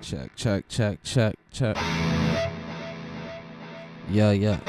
Check, check, check, check, check. Yeah, yeah.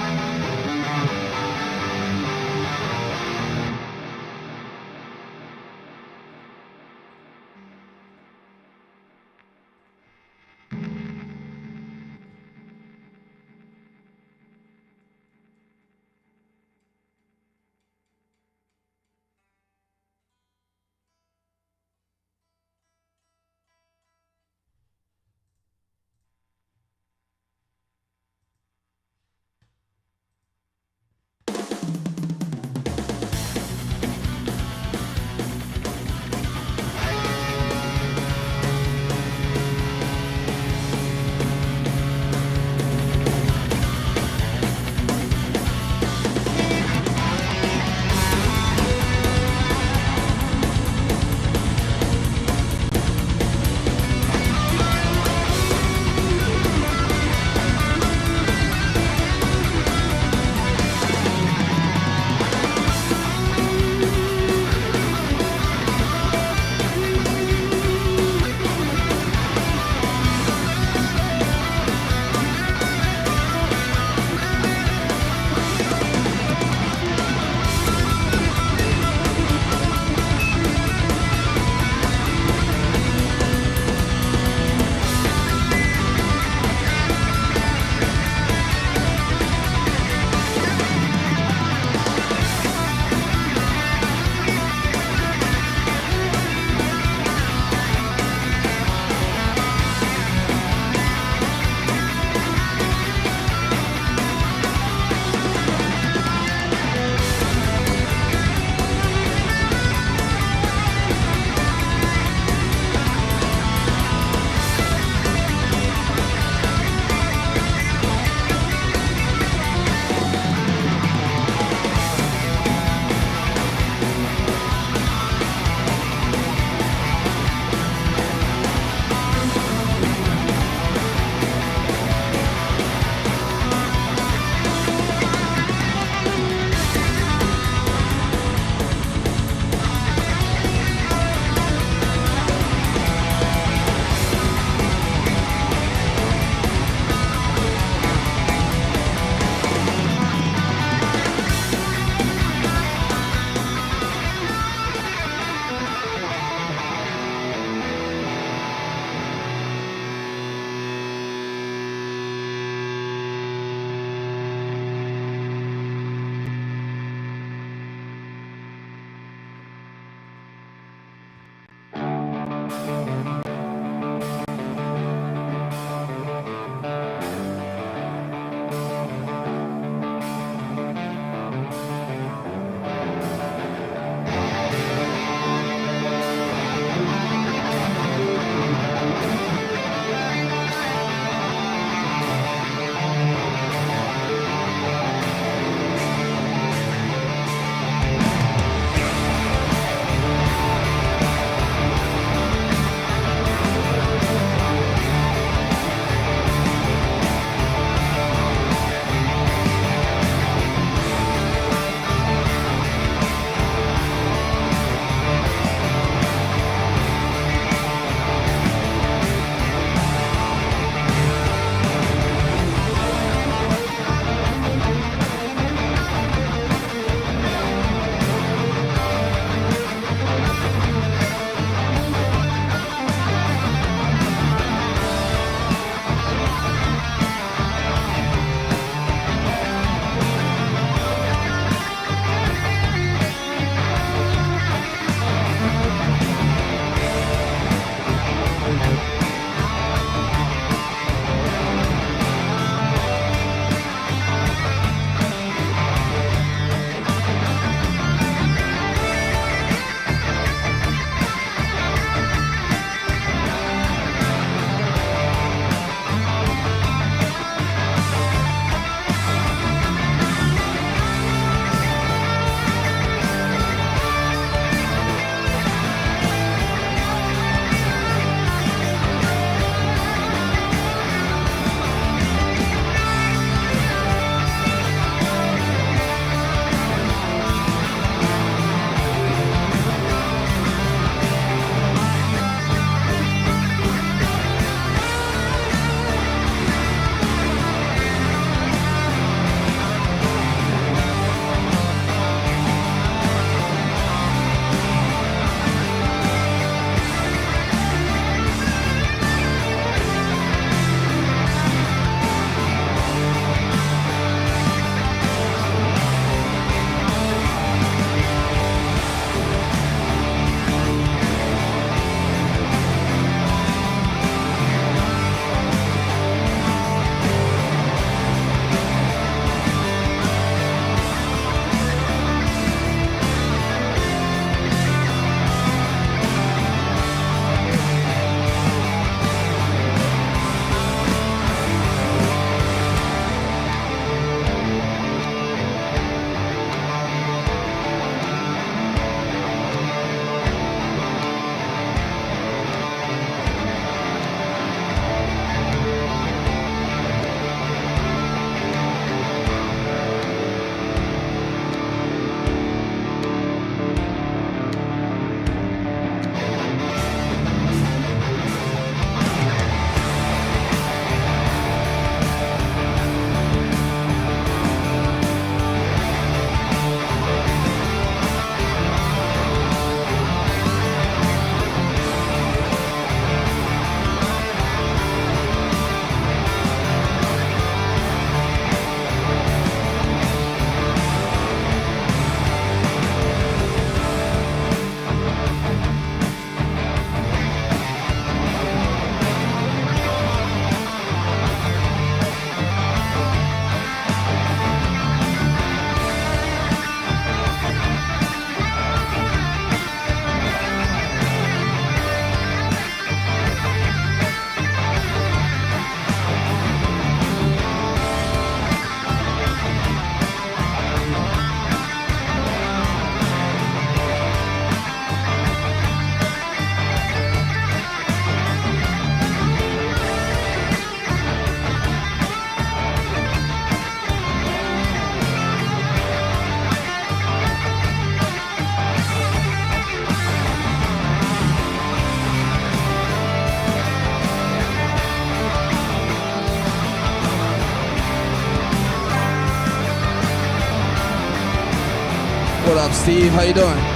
What up, Steve? How you doing?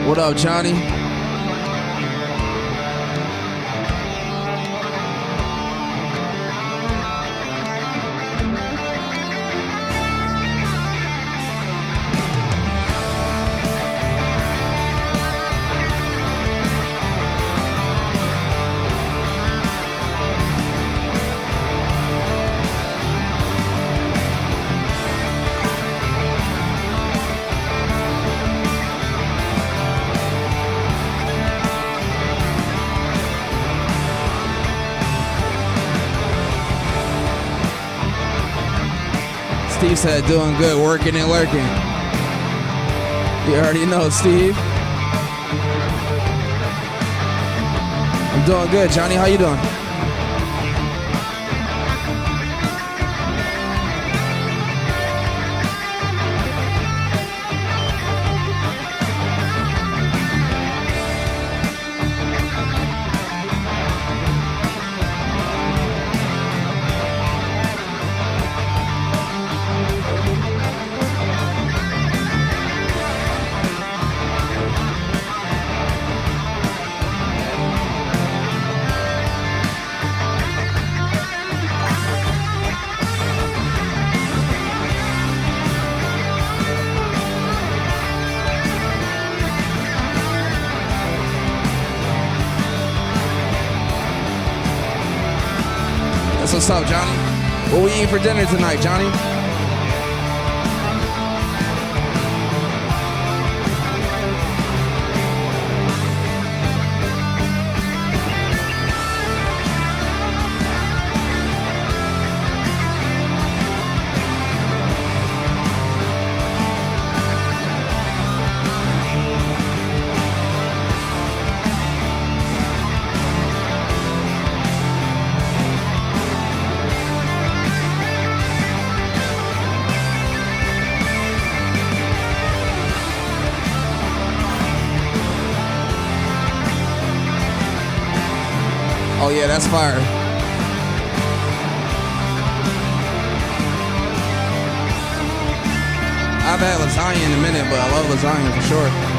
What up, Johnny? Steve said doing good, working and lurking. You already know, Steve. I'm doing good. Johnny, how you doing? What's up, Johnny? What we eating for dinner tonight, Johnny? Oh yeah, that's fire. I've had lasagna in a minute, but I love lasagna for sure.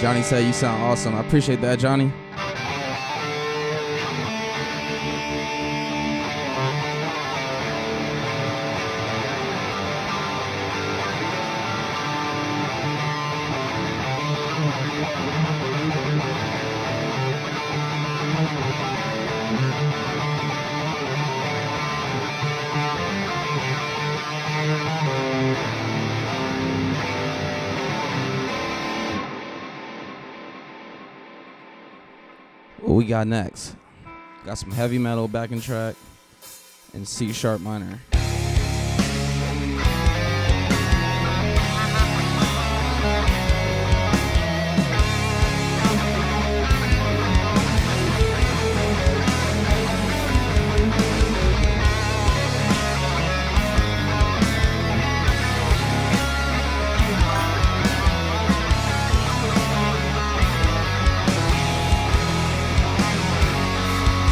Johnny said you sound awesome. I appreciate that, Johnny. What we got next? Got some heavy metal backing track and C sharp minor.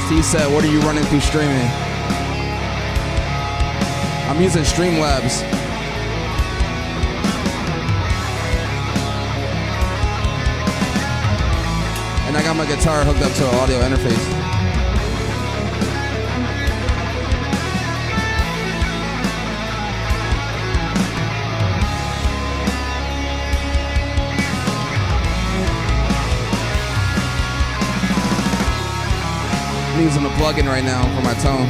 Steve said, what are you running through streaming? I'm using Streamlabs. And I got my guitar hooked up to an audio interface. I'm using a plugin right now for my tone.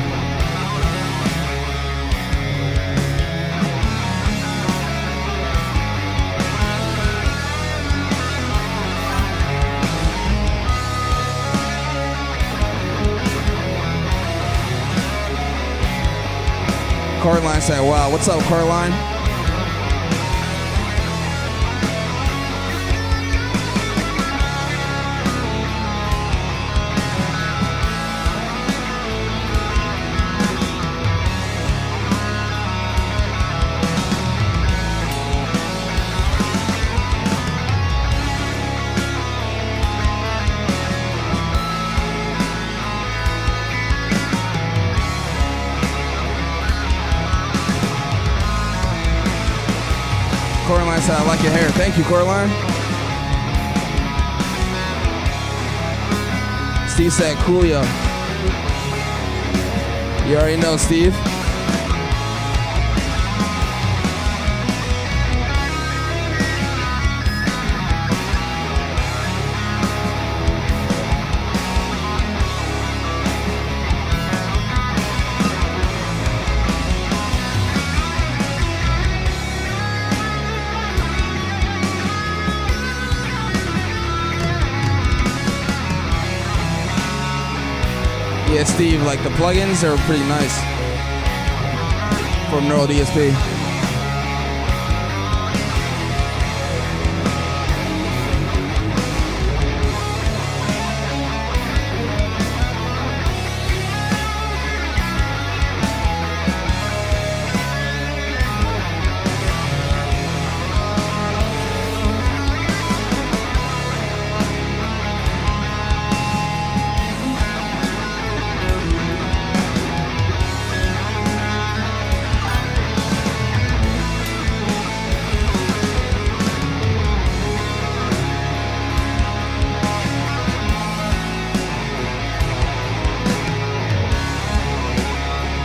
Coraline said, wow, what's up, Coraline? Coraline said, I like your hair. Thank you, Coraline. Steve said, Coolio. You already know, Steve. Yeah, Steve, like the plugins are pretty nice from Neural DSP.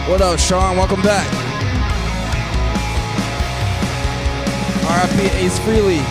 What up, Sean? Welcome back. RIP Ace Freely.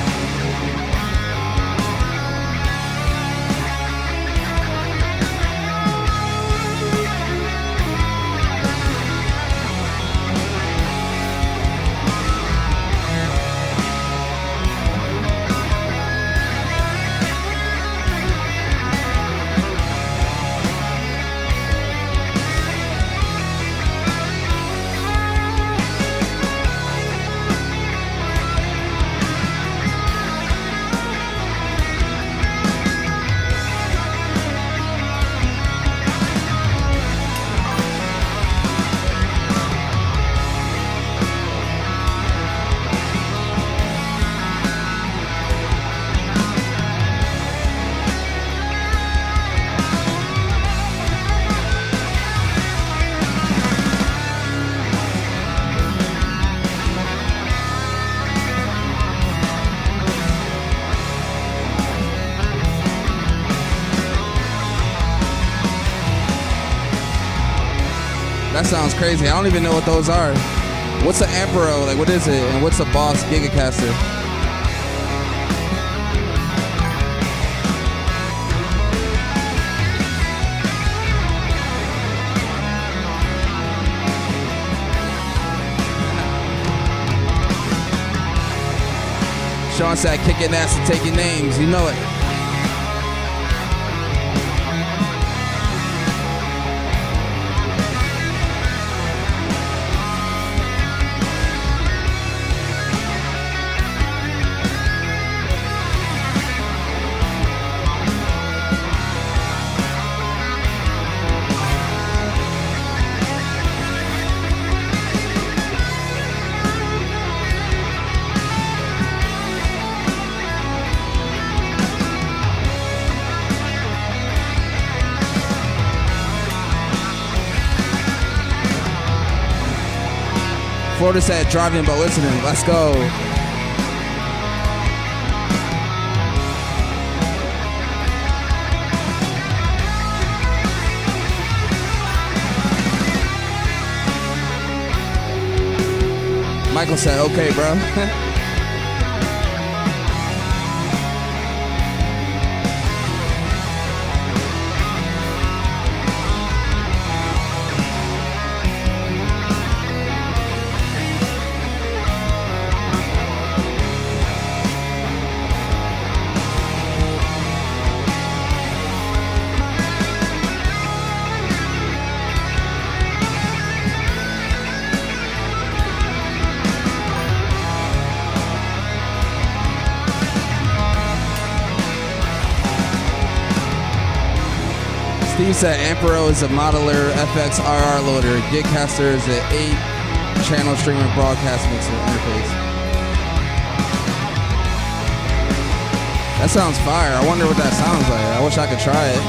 That sounds crazy. I don't even know what those are. What's an Ampero? Like, what is it? And what's a Boss Gigacaster? Sean said, kicking ass and taking names. You know it. Jordan said driving but listening. Let's go. Michael said, okay, bro. Steve said Ampero is a modeler, FX RR loader. Gigcaster is an 8-channel streaming broadcast mixer interface. That sounds fire. I wonder what that sounds like. I wish I could try it.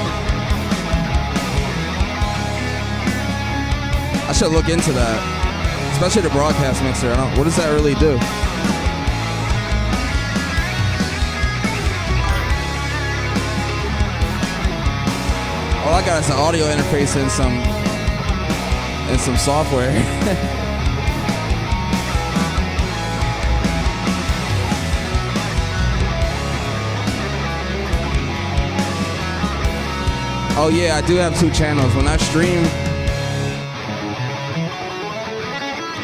I should look into that. Especially the broadcast mixer. What does that really do? All I got is an audio interface and some software. Oh yeah, I do have 2 channels. When I stream,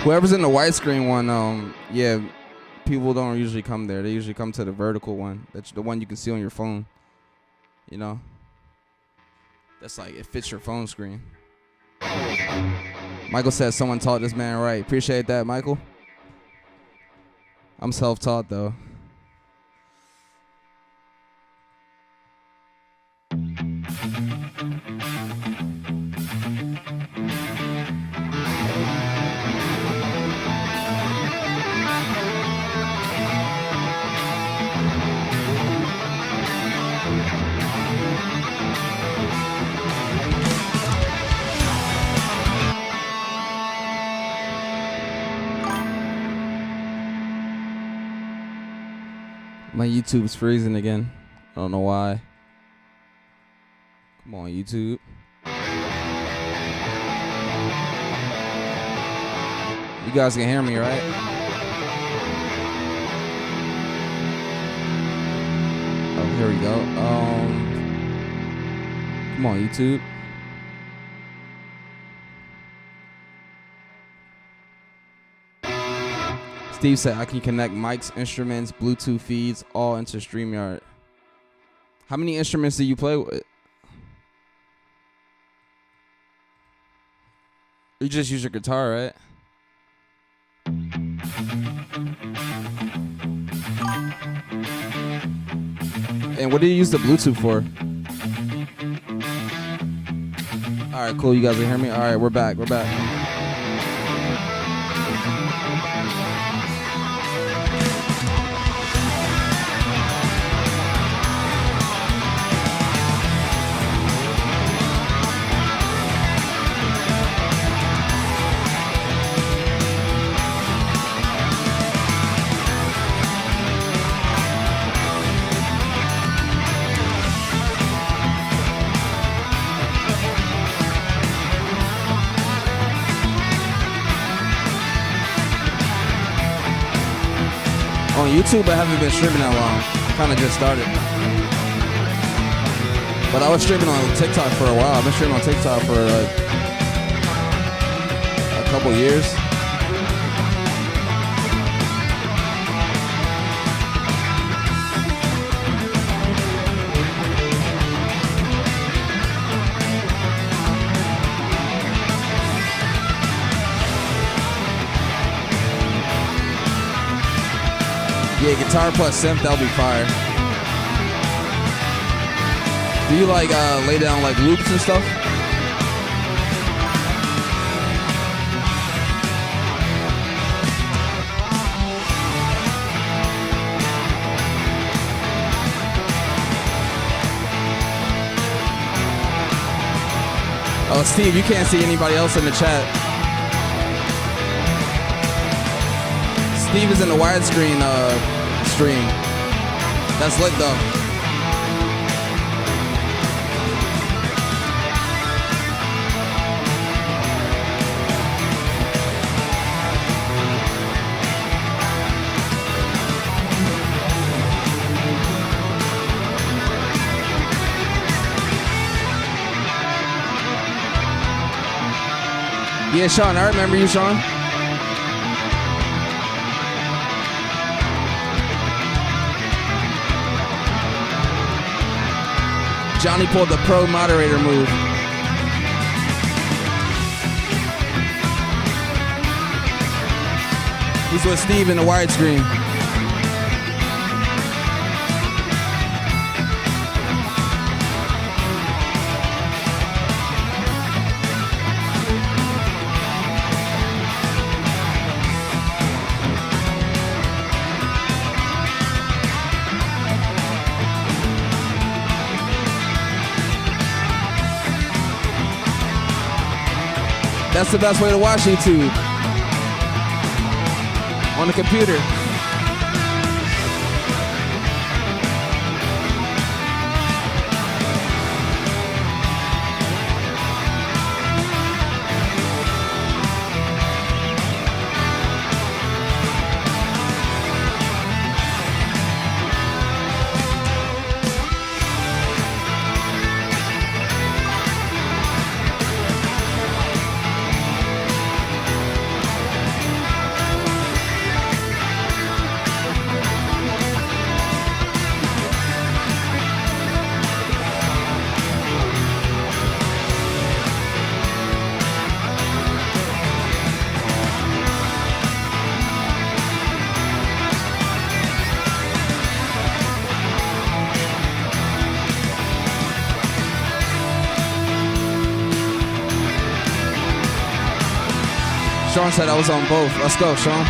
whoever's in the widescreen one, yeah, people don't usually come there. They usually come to the vertical one. That's the one you can see on your phone. You know? That's like, it fits your phone screen. Michael says someone taught this man right. Appreciate that, Michael. I'm self-taught, though. My YouTube's freezing again. I don't know why. Come on, YouTube. You guys can hear me, right? Oh, here we go. Come on, YouTube. Steve said I can connect mics, instruments, Bluetooth feeds, all into StreamYard. How many instruments do you play with? You just use your guitar, right? And what do you use the Bluetooth for? All right, cool. You guys can hear me? All right, we're back. We're back. On YouTube, I haven't been streaming that long. I kind of just started. But I was streaming on TikTok for a while. I've been streaming on TikTok for like a couple years. Yeah, guitar plus synth, that'll be fire. Do you like lay down like loops and stuff? Oh, Steve, you can't see anybody else in the chat. Steve is in the widescreen stream. That's lit though. Yeah, Sean, I remember you, Sean. Johnny pulled the pro moderator move. He's with Steve in the widescreen. That's the best way to watch YouTube. On the computer. Sean said I was on both. Let's go, Sean.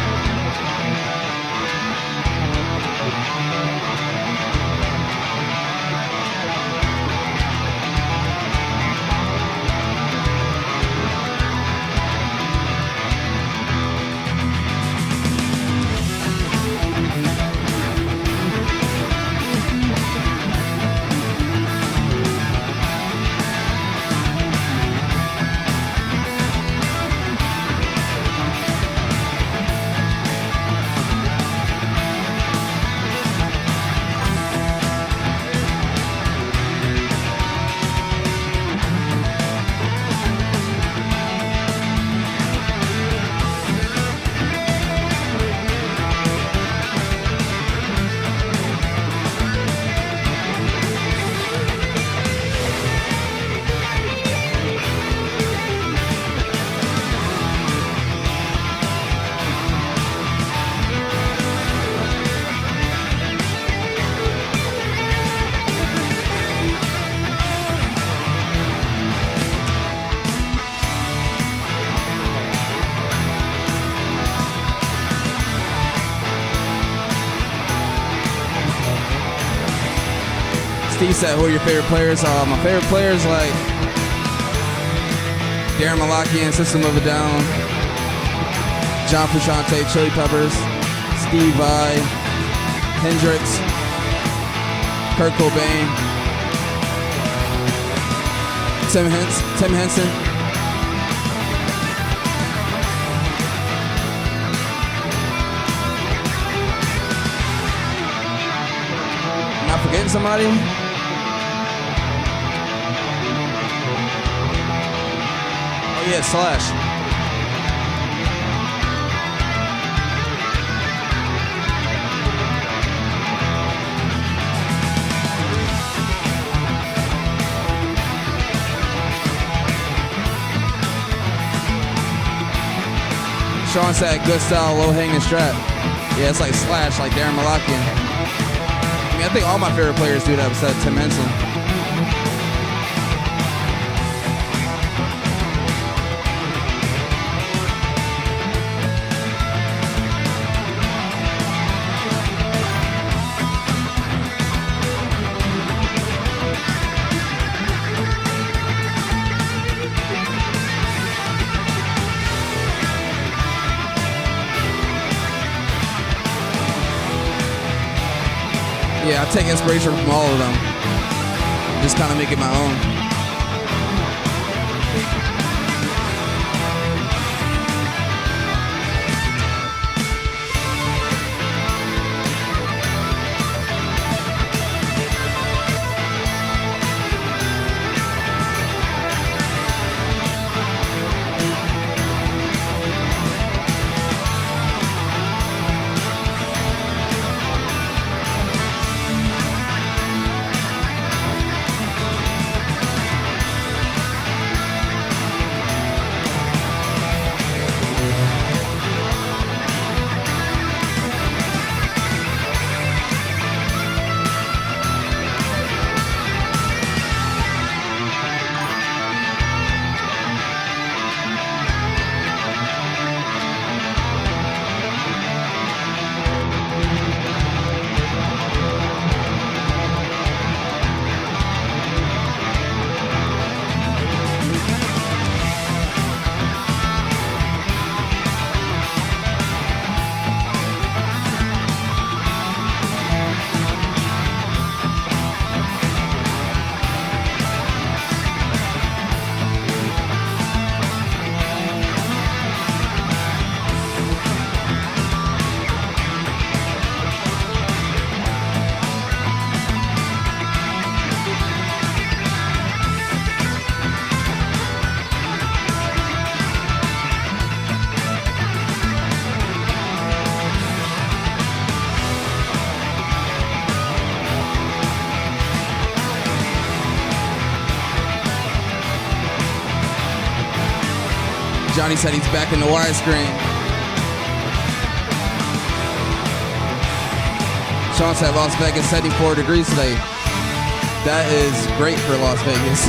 Steve said, who are your favorite players? My favorite players like Darren Malakian, System of a Down, John Frusciante, Chili Peppers, Steve Vai, Hendrix, Kurt Cobain, Tim Henson. Am I forgetting somebody? Oh yeah, Slash. Sean said, good style, low-hanging strap. Yeah, it's like Slash, like Darren Malakian. I mean, I think all my favorite players do that besides Tim Henson. Yeah, I take inspiration from all of them. Just kind of make it my own. Johnny said he's back in the widescreen. Sean said Las Vegas 74 degrees today. That is great for Las Vegas.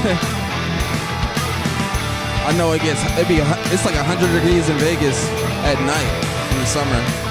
I know it's like 100 degrees in Vegas at night in the summer.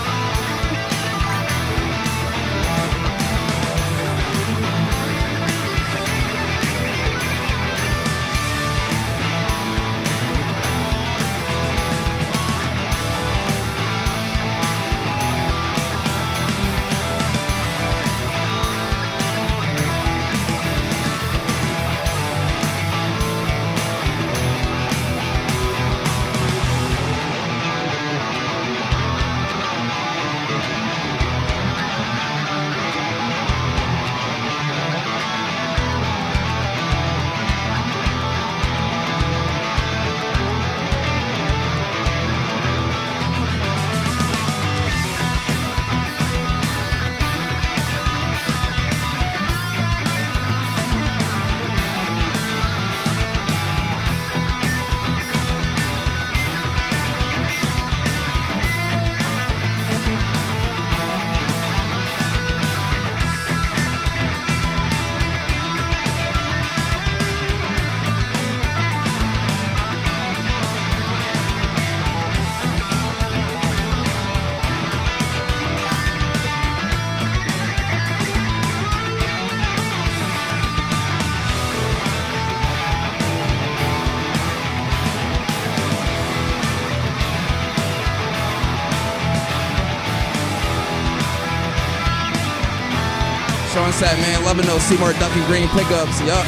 Sean said, man, loving those Seymour Duffy Green pickups. Yup.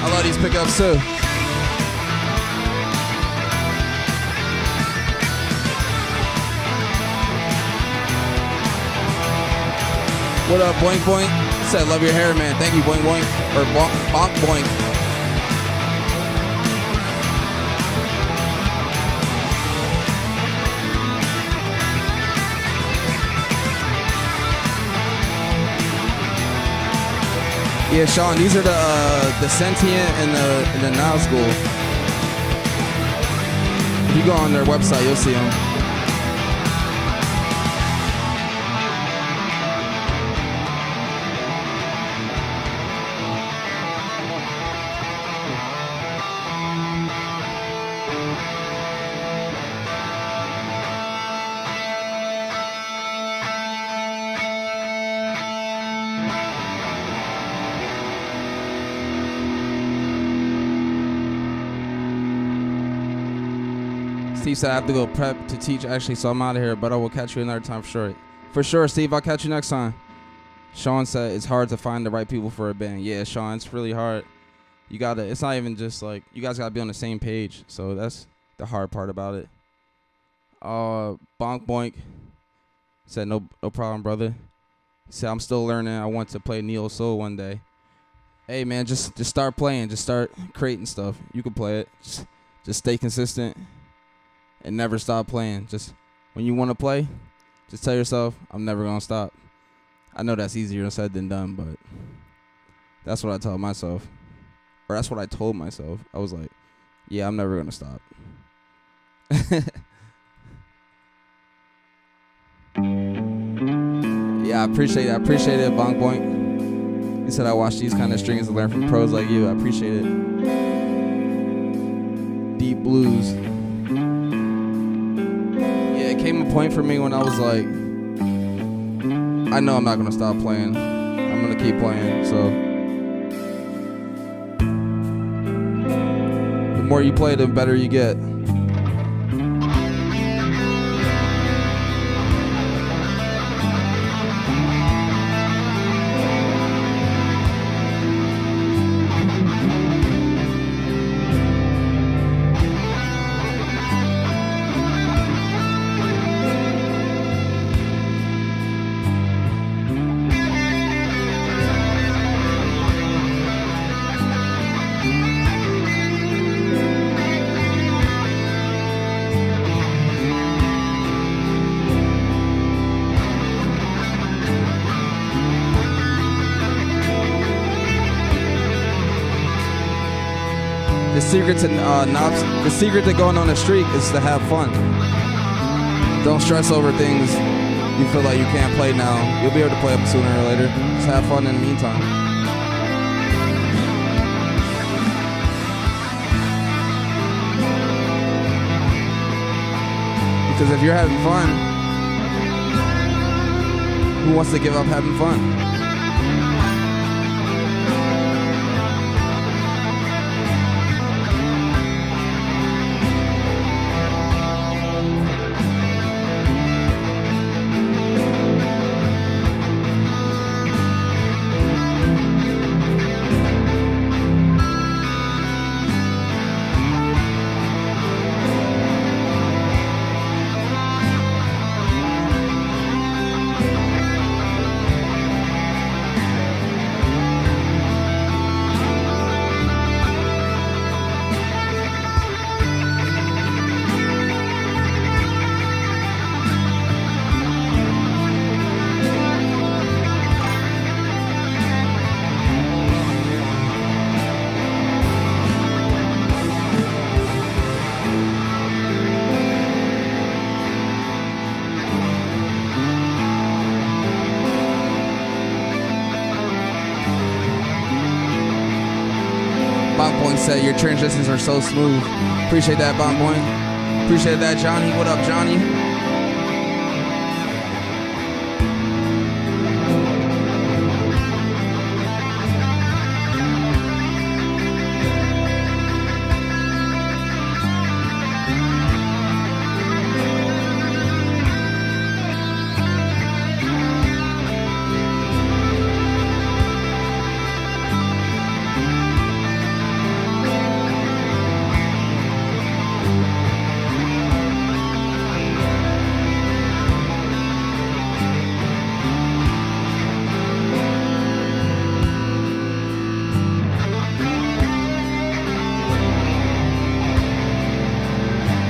I love these pickups too. What up, Boink Boink? Said, love your hair, man. Thank you, Boink Boink. Or Bonk Boink. Yeah, Sean, these are the Sentient and the Now School. If you go on their website, you'll see them. Steve said I have to go prep to teach actually, so I'm out of here, but I will catch you another time for sure. For sure, Steve, I'll catch you next time. Sean said it's hard to find the right people for a band. Yeah, Sean, it's really hard. It's not even just like, you guys gotta be on the same page. So that's the hard part about it. Bonk Boink said, no problem, brother. He said, I'm still learning. I want to play neo soul one day. Hey man, just start playing. Just start creating stuff. You can play it. Just stay consistent and never stop playing. Just when you want to play, just tell yourself, I'm never gonna stop. I know that's easier said than done, but that's what I tell myself. Or that's what I told myself. I was like, yeah, I'm never gonna stop. Yeah, I appreciate it, Bonk Boink. He said I watch these kind of strings to learn from pros like you. I appreciate it. Deep blues. Yeah, it came a point for me when I was like, I know I'm not gonna stop playing. I'm gonna keep playing. So the more you play, the better you get. The secret to going on a streak is to have fun. Don't stress over things you feel like you can't play now. You'll be able to play them sooner or later. Just have fun in the meantime. Because if you're having fun, who wants to give up having fun? Said your transitions are so smooth. Appreciate that, Bonk Boy. Appreciate that, Johnny. What up, Johnny?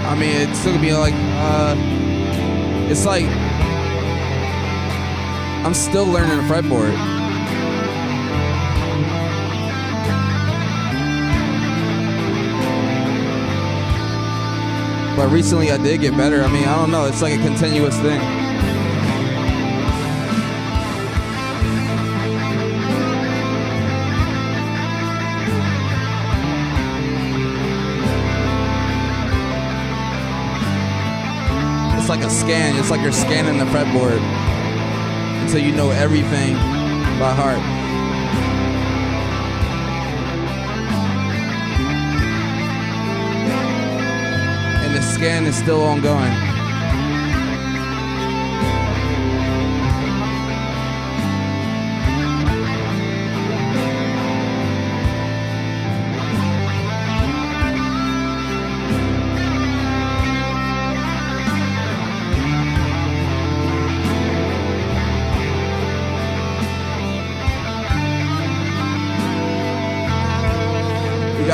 I mean, it's still gonna be like, it's like, I'm still learning a fretboard. But recently I did get better. I mean, I don't know, it's like a continuous thing. It's like a scan. It's like you're scanning the fretboard until you know everything by heart. And the scan is still ongoing.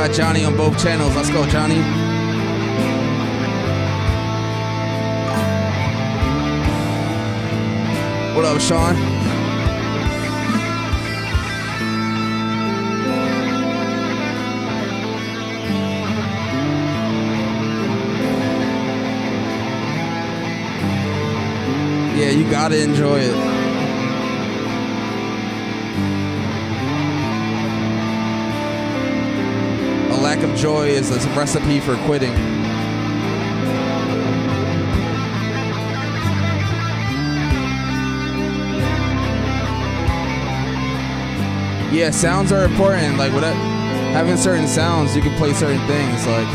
got Johnny on both channels. Let's go, Johnny. What up, Sean? Yeah, you gotta enjoy it. A lack of joy is a recipe for quitting. Yeah, sounds are important. Like having certain sounds, you can play certain things. Like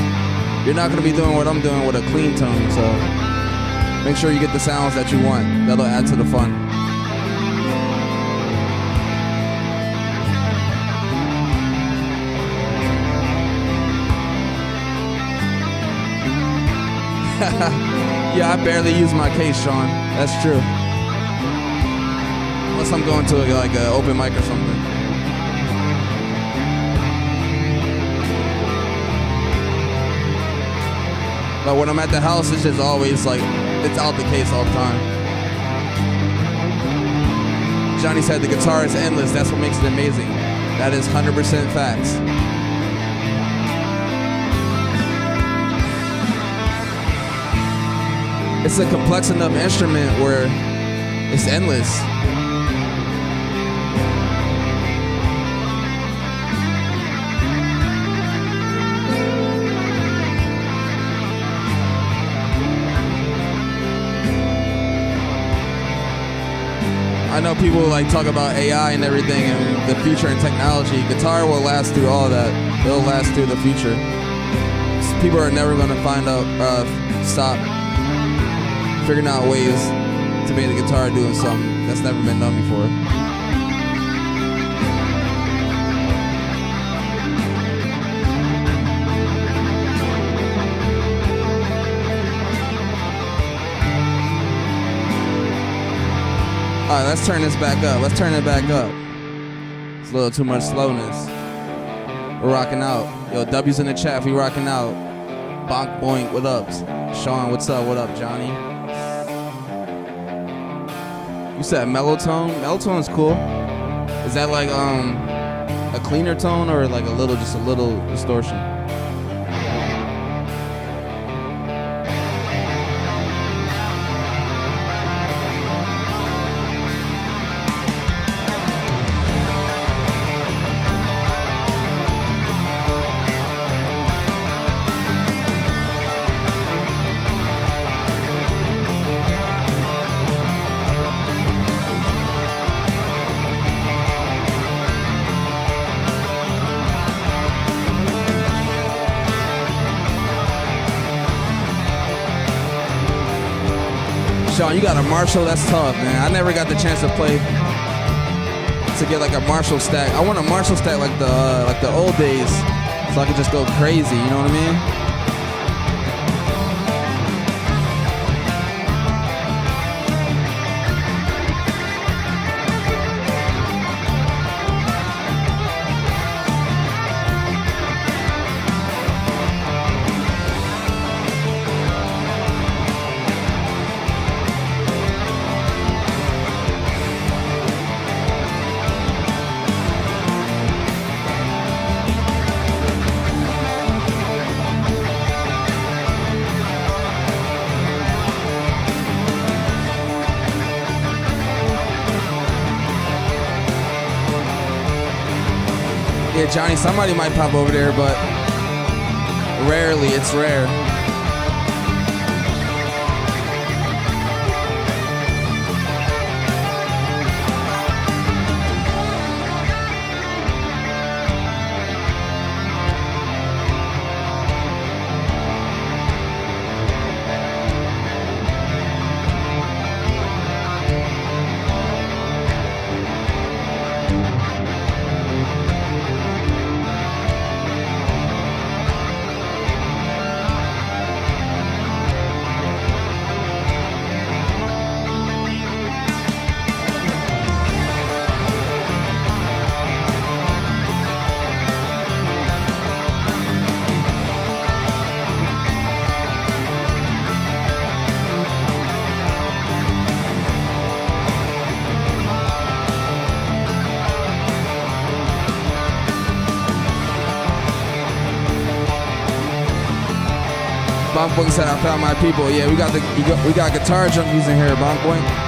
you're not gonna be doing what I'm doing with a clean tone, so make sure you get the sounds that you want. That'll add to the fun. Yeah, I barely use my case, Sean. That's true. Unless I'm going to like an open mic or something. But when I'm at the house, it's just always like, it's out the case all the time. Johnny said the guitar is endless. That's what makes it amazing. That is 100% facts. It's a complex enough instrument where it's endless. I know people like talk about AI and everything and the future and technology. Guitar will last through all of that. It'll last through the future. People are never going to stop figuring out ways to make the guitar doing something that's never been done before. Alright, let's turn this back up. Let's turn it back up. It's a little too much slowness. We're rocking out. Yo, W's in the chat. We rocking out. Bonk boink. What up? Sean, what's up? What up, Johnny? You said mellow tone? Mellow tone is cool. Is that like a cleaner tone or like just a little distortion? Sean, you got a Marshall? That's tough, man. I never got the chance to get like a Marshall stack. I want a Marshall stack like the old days, so I could just go crazy. You know what I mean? Yeah, Johnny, somebody might pop over there, but rarely. It's rare. Bonk Boink said I found my people. Yeah, we got guitar junkies in here, Bonk Boink.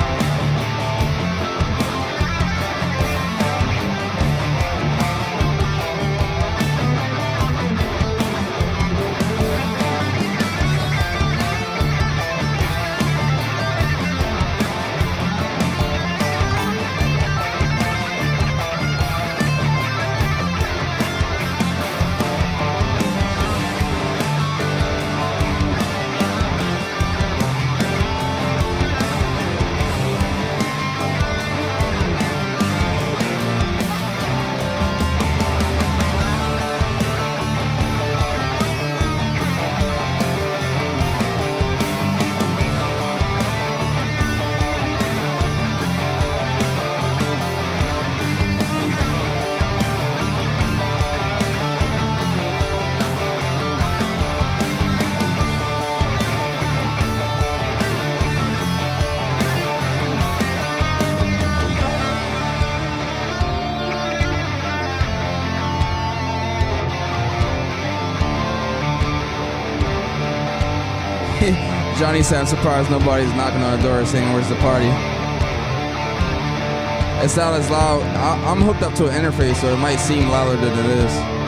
Johnny said, I'm surprised nobody's knocking on the door saying, where's the party? It's not as loud. I'm hooked up to an interface, so it might seem louder than it is.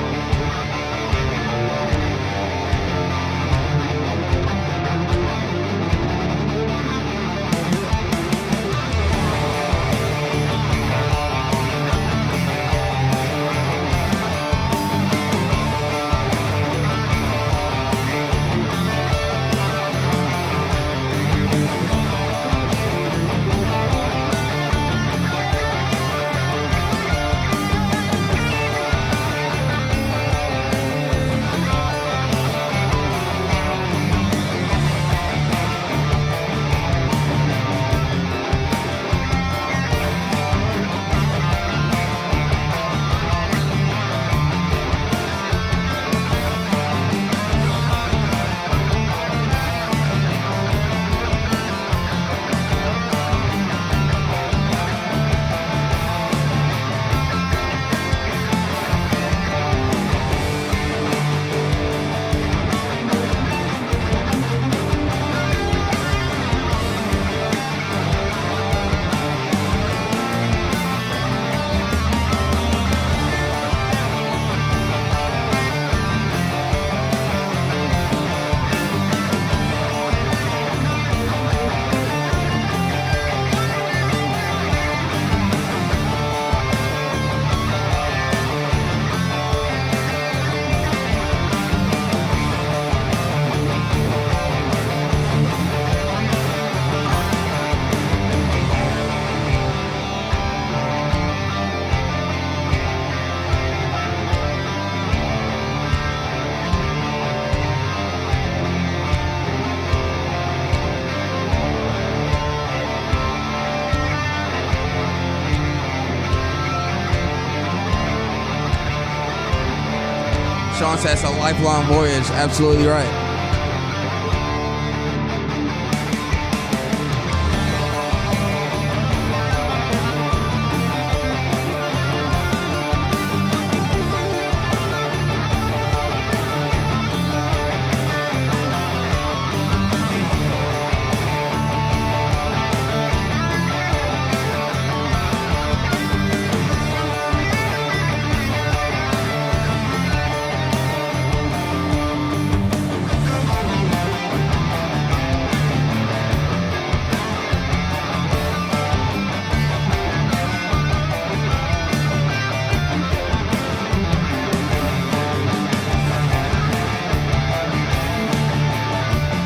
Sean says it's a lifelong voyage. Absolutely right.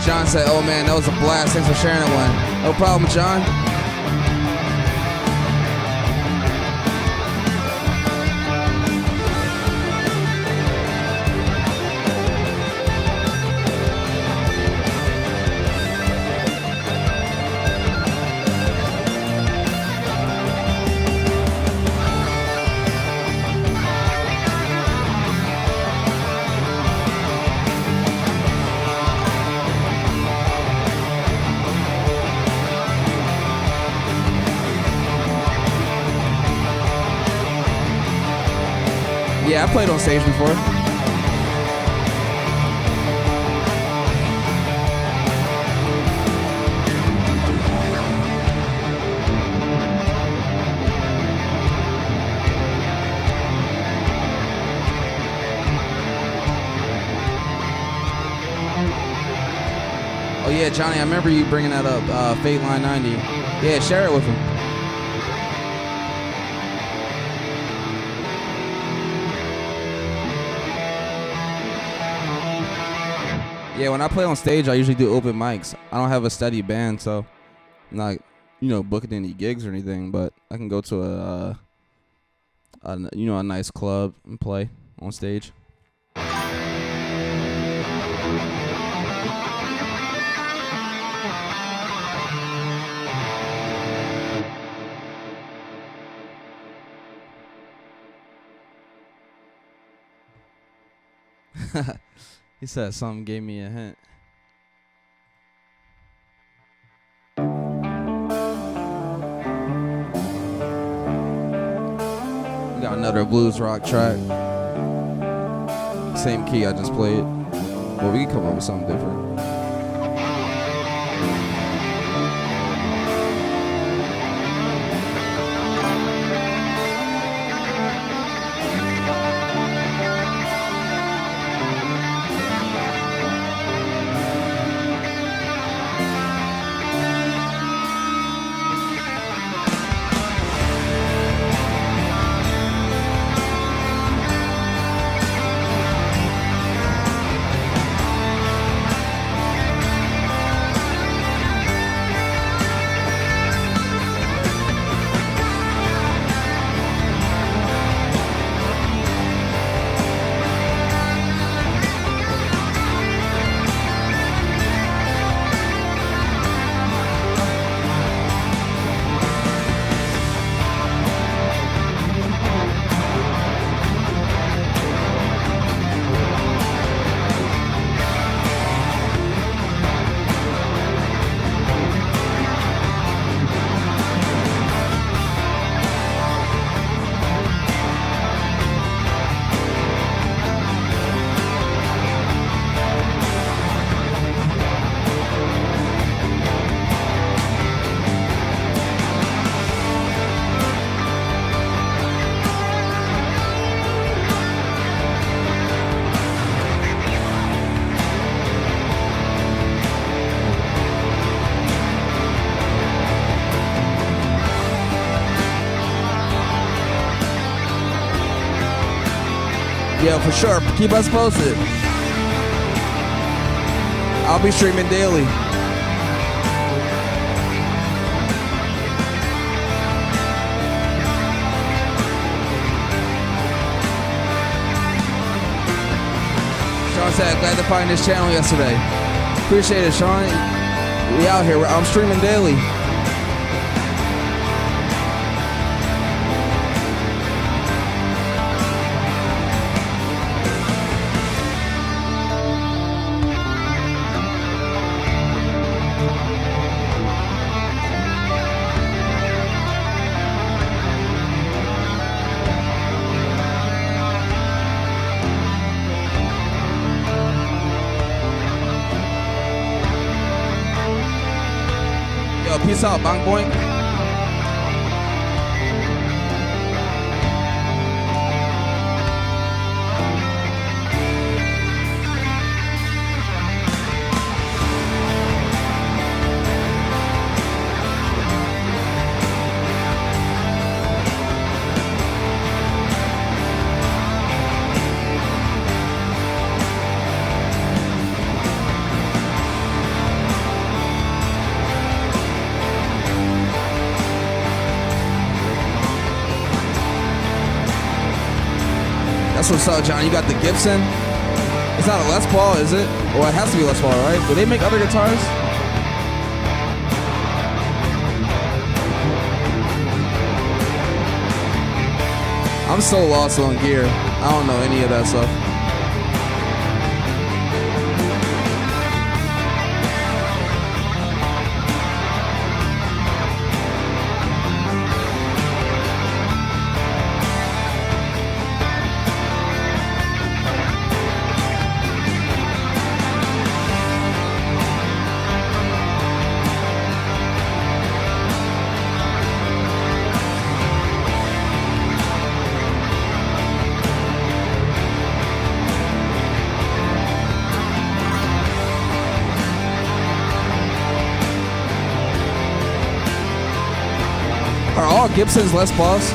John said, oh man, that was a blast. Thanks for sharing that one. No problem, John. Yeah, I played on stage before. Yeah, Johnny, I remember you bringing that up. Fate Line 90. Yeah, share it with him. Yeah, when I play on stage, I usually do open mics. I don't have a steady band, so I'm not, booking any gigs or anything. But I can go to a nice club and play on stage. He said something gave me a hint. We got another blues rock track. Same key I just played. But we can come up with something different. Yeah, for sure. Keep us posted. I'll be streaming daily. Sean said, glad to find this channel yesterday. Appreciate it, Sean. We out here. I'm streaming daily. Peace out, Bang Boing. That's what's up, John. You got the Gibson. It's not a Les Paul, is it? Well, it has to be Les Paul, right? Do they make other guitars? I'm so lost on gear. I don't know any of that stuff. Are all Gibsons Les Pauls?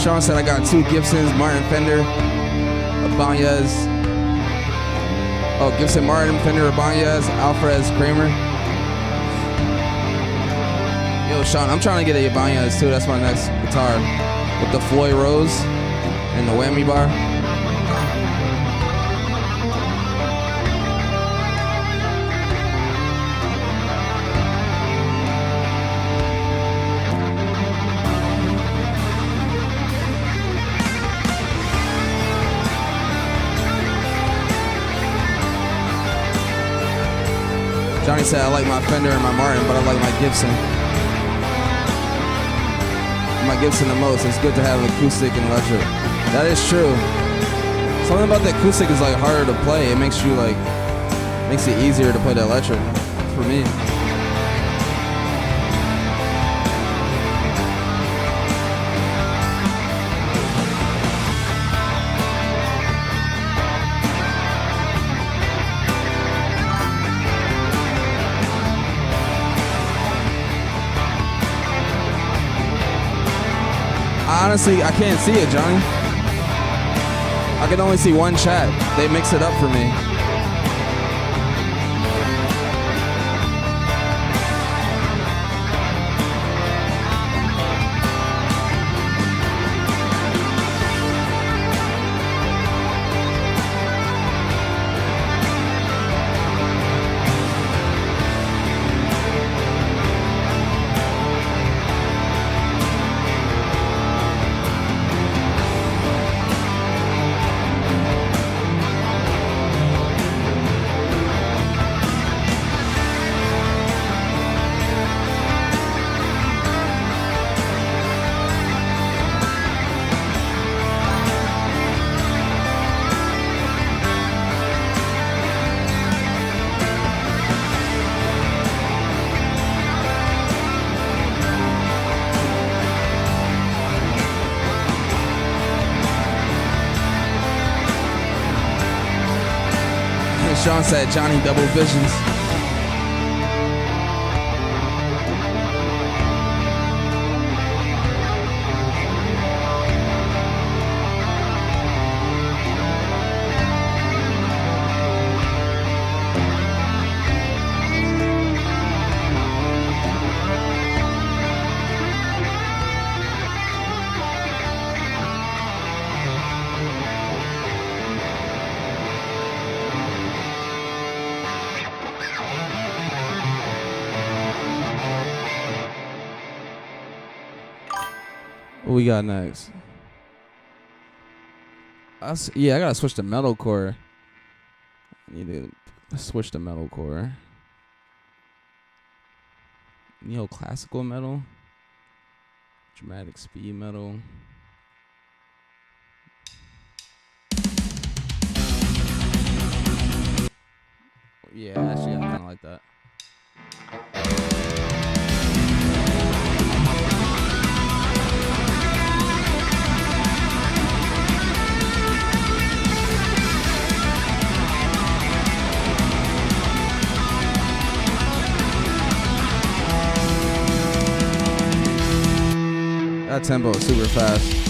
Sean said I got 2 Gibsons, Martin Fender, Ibanez. Oh, Gibson, Martin Fender, Ibanez, Alvarez, Kramer. Yo, Sean, I'm trying to get a Ibanez too. That's my next guitar with the Floyd Rose and the whammy bar. Johnny said, I like my Fender and my Martin, but I like my Gibson. My Gibson the most. It's good to have acoustic and electric. That is true. Something about the acoustic is like harder to play. It makes you like, makes it easier to play the electric for me. Honestly, I can't see it, Johnny. I can only see one chat. They mix it up for me. Sean said Johnny double visions. What we got next? Yeah, I gotta switch to metalcore. I need to switch to metalcore. Neoclassical metal. Dramatic speed metal. Yeah, actually, I kind of like that. That tempo is super fast.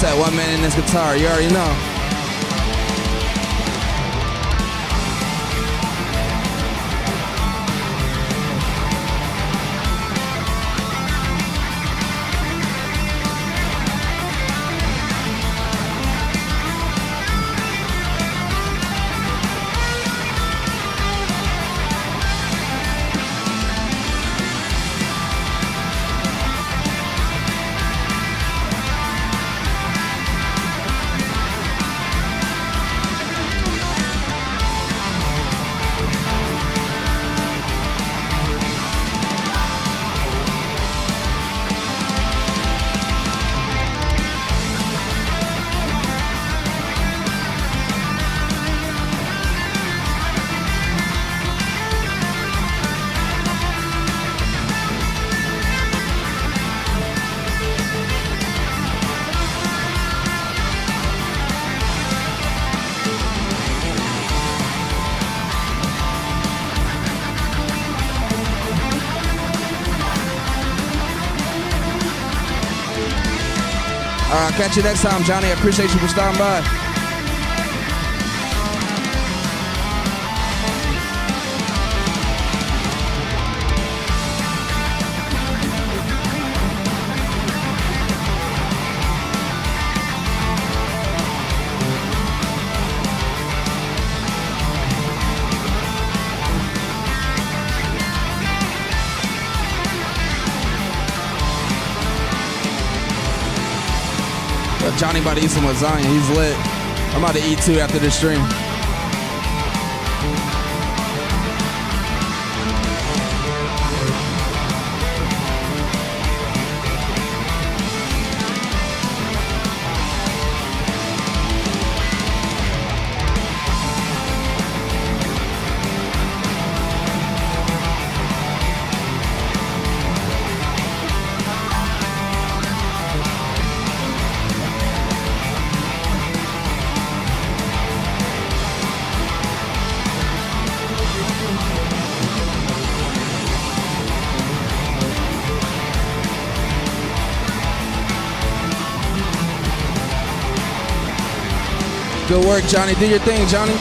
That one man in this guitar, you already know. Catch you next time, Johnny. I appreciate you for stopping by. Johnny about to eat some lasagna. He's lit. I'm about to eat too after this stream. Good work, Johnny. Do your thing, Johnny.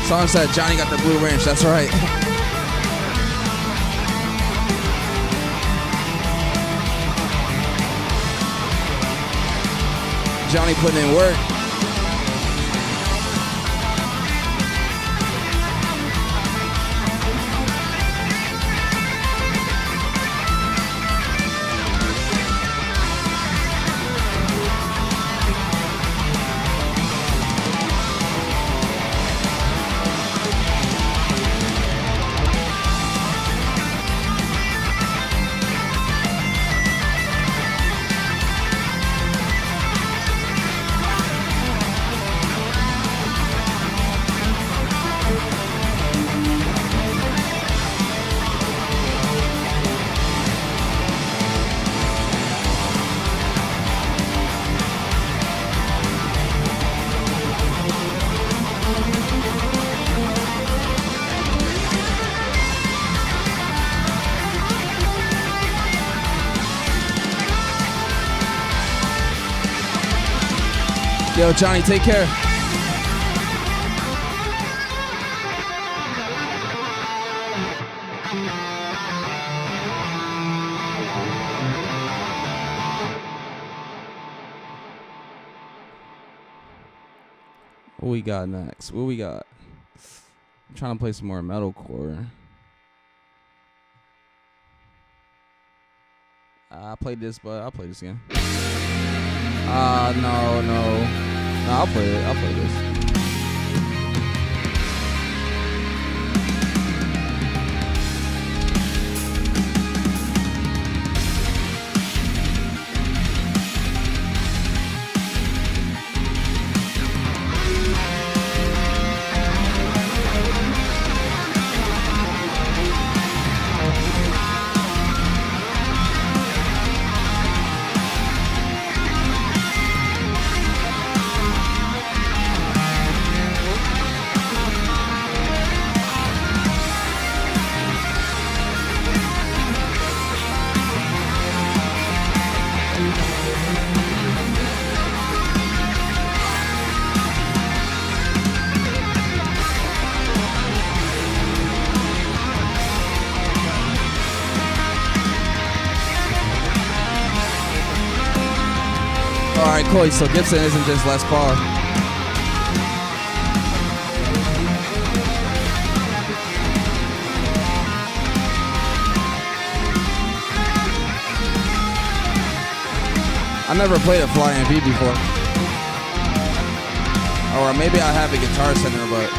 Song said Johnny got the blue wrench. That's right. Johnny putting in work. Yo, Johnny, take care. What we got next? What we got? I'm trying to play some more metalcore. I played this, but I'll play this again. No, I'll play it. I'll play this. Alright, cool. So Gibson isn't just Les Paul. I never played a flying V before. Or maybe I have a Guitar Center, but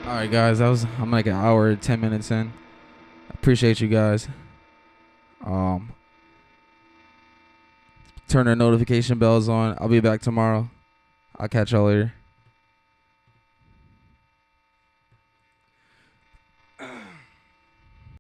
alright guys, I'm like an hour, 10 minutes in. Appreciate you guys. Turn the notification bells on. I'll be back tomorrow. I'll catch y'all later.